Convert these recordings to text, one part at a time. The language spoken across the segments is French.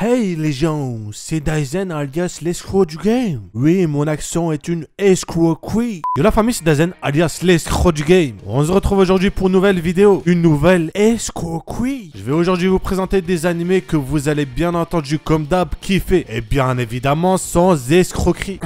Hey les gens, c'est Daizen alias l'escroc du game. Oui, mon accent est une escroquerie. Yo la famille, c'est Daizen alias l'escroc du game. On se retrouve aujourd'hui pour une nouvelle vidéo, une nouvelle escroquerie. Je vais aujourd'hui vous présenter des animés que vous allez bien entendu comme d'hab kiffer. Et bien évidemment sans escroquerie.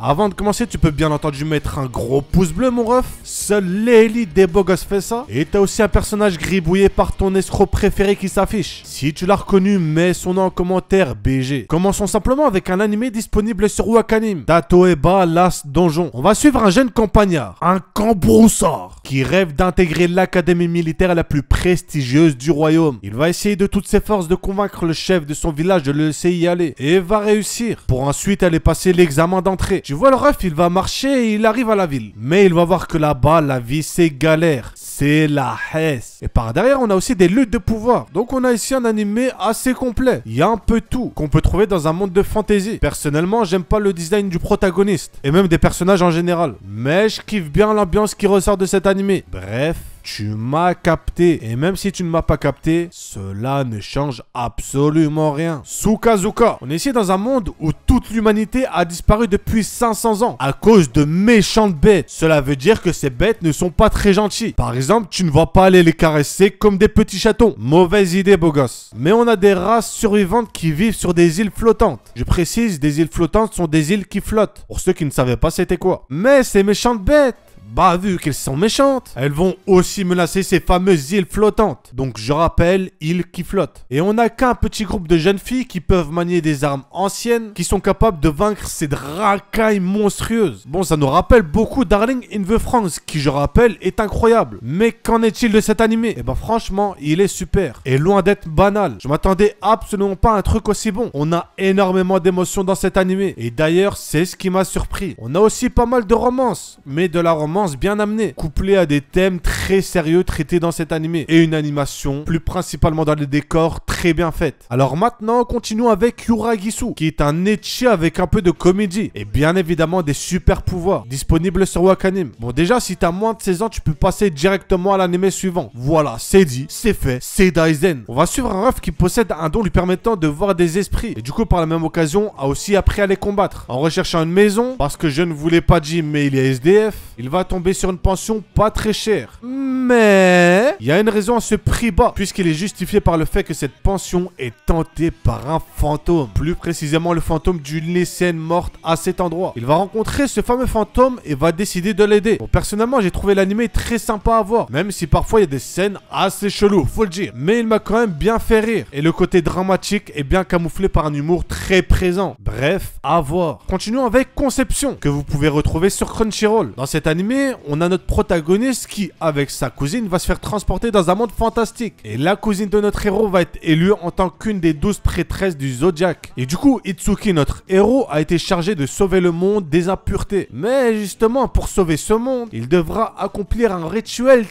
Avant de commencer, tu peux bien entendu mettre un gros pouce bleu mon ref. Seul l'élite des beaux gosses fait ça. Et t'as aussi un personnage gribouillé par ton escroc préféré qui s'affiche. Si tu l'as reconnu, mets son nom en commentaire BG. Commençons simplement avec un animé disponible sur Wakanim. Datoeba Last Donjon. On va suivre un jeune campagnard, un cambroussard, qui rêve d'intégrer l'académie militaire la plus prestigieuse du royaume. Il va essayer de toutes ses forces de convaincre le chef de son village de le laisser y aller. Et va réussir, pour ensuite aller passer l'examen d'entrée. Tu vois le ref, il va marcher et il arrive à la ville. Mais il va voir que là-bas, la vie c'est galère. C'est la hesse. Et par derrière, on a aussi des luttes de pouvoir. Donc on a ici un animé assez complet. Il y a un peu tout qu'on peut trouver dans un monde de fantasy. Personnellement, j'aime pas le design du protagoniste. Et même des personnages en général. Mais je kiffe bien l'ambiance qui ressort de cet animé. Bref, tu m'as capté. Et même si tu ne m'as pas capté, cela ne change absolument rien. Sukazuka. On est ici dans un monde où toute l'humanité a disparu depuis 500 ans à cause de méchantes bêtes. Cela veut dire que ces bêtes ne sont pas très gentilles. Par exemple, tu ne vas pas aller les caresser comme des petits chatons. Mauvaise idée, beau gosse. Mais on a des races survivantes qui vivent sur des îles flottantes. Je précise, des îles flottantes sont des îles qui flottent. Pour ceux qui ne savaient pas c'était quoi. Mais ces méchantes bêtes, bah vu qu'elles sont méchantes, elles vont aussi menacer ces fameuses îles flottantes. Donc je rappelle, îles qui flottent. Et on n'a qu'un petit groupe de jeunes filles qui peuvent manier des armes anciennes, qui sont capables de vaincre ces racailles monstrueuses. Bon, ça nous rappelle beaucoup Darling in the France, qui je rappelle est incroyable. Mais qu'en est-il de cet animé? Eh ben franchement, il est super. Et loin d'être banal. Je m'attendais absolument pas à un truc aussi bon. On a énormément d'émotions dans cet animé. Et d'ailleurs, c'est ce qui m'a surpris. On a aussi pas mal de romances, mais de la romance bien amenée, couplée à des thèmes très sérieux traités dans cet animé et une animation, plus principalement dans les décors, très bien faite. Alors maintenant, continuons avec Uragisu, qui est un ecchi avec un peu de comédie et bien évidemment des super pouvoirs, disponibles sur Wakanim. Bon, déjà, si t'as moins de 16 ans, tu peux passer directement à l'animé suivant. Voilà, c'est dit, c'est fait, c'est Daizen. On va suivre un ref qui possède un don lui permettant de voir des esprits et du coup, par la même occasion, a aussi appris à les combattre. En recherchant une maison, parce que je ne voulais pas dire, mais il est SDF, il va tomber sur une pension pas très chère. Mais il y a une raison à ce prix bas, puisqu'il est justifié par le fait que cette pension est tentée par un fantôme. Plus précisément le fantôme d'une lycéenne morte à cet endroit. Il va rencontrer ce fameux fantôme et va décider de l'aider. Bon, personnellement, j'ai trouvé l'animé très sympa à voir, même si parfois il y a des scènes assez cheloues, faut le dire. Mais il m'a quand même bien fait rire. Et le côté dramatique est bien camouflé par un humour très présent. Bref, à voir. Continuons avec Conception, que vous pouvez retrouver sur Crunchyroll. Dans cet animé, on a notre protagoniste qui, avec sa cousine, va se faire transporter dans un monde fantastique. Et la cousine de notre héros va être élue en tant qu'une des 12 prêtresses du Zodiac. Et du coup, Itsuki, notre héros, a été chargé de sauver le monde des impuretés. Mais justement, pour sauver ce monde, il devra accomplir un rituel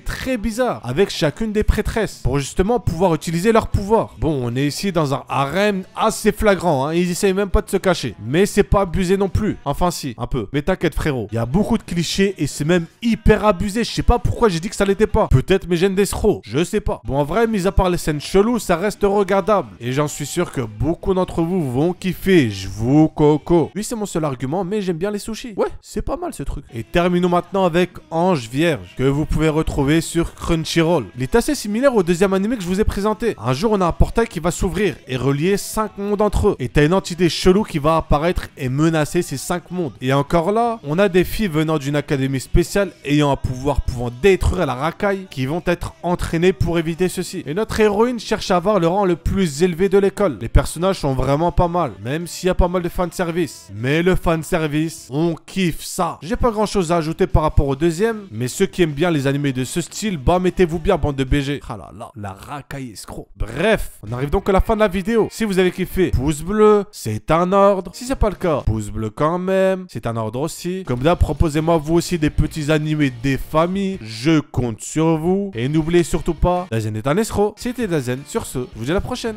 très bizarre avec chacune des prêtresses pour justement pouvoir utiliser leur pouvoir. Bon, on est ici dans un harem assez flagrant, hein. Ils essayent même pas de se cacher. Mais c'est pas abusé non plus. Enfin si, un peu. Mais t'inquiète frérot, il y a beaucoup de clichés et c'est même hyper abusé. Je sais pas pourquoi j'ai dit que ça l'était pas. Peut-être mes gènes d'escroc, je sais pas. Bon, en vrai, mis à part les scènes cheloues, ça reste regardable. Et j'en suis sûr que beaucoup d'entre vous vont kiffer. Je vous coco. Oui, c'est mon seul argument, mais j'aime bien les sushis. Ouais, c'est pas mal ce truc. Et terminons maintenant avec Ange Vierge, que vous pouvez retrouver sur Crunchyroll. Il est assez similaire au deuxième animé que je vous ai présenté. Un jour, on a un portail qui va s'ouvrir et relier 5 mondes entre eux. Et t'as une entité chelou qui va apparaître et menacer ces 5 mondes. Et encore là, on a des filles venant d'une académie spéciale ayant un pouvoir pouvant détruire la racaille qui vont être entraînées pour éviter ceci. Et notre héroïne cherche à avoir le rang le plus élevé de l'école. Les personnages sont vraiment pas mal, même s'il y a pas mal de fanservice. Mais le fanservice, on kiffe ça. J'ai pas grand chose à ajouter par rapport au deuxième, mais ceux qui aiment bien les animés de ce style, bah mettez-vous bien bande de BG. Ah là là, la racaille escroc. Bref, on arrive donc à la fin de la vidéo. Si vous avez kiffé, pouce bleu, c'est un ordre. Si c'est pas le cas, pouce bleu quand même, c'est un ordre aussi. Comme d'hab, proposez-moi vous aussi des petits animés des familles. Je compte sur vous. Et n'oubliez surtout pas, Daizen est un escroc. C'était Daizen. Sur ce, je vous dis à la prochaine.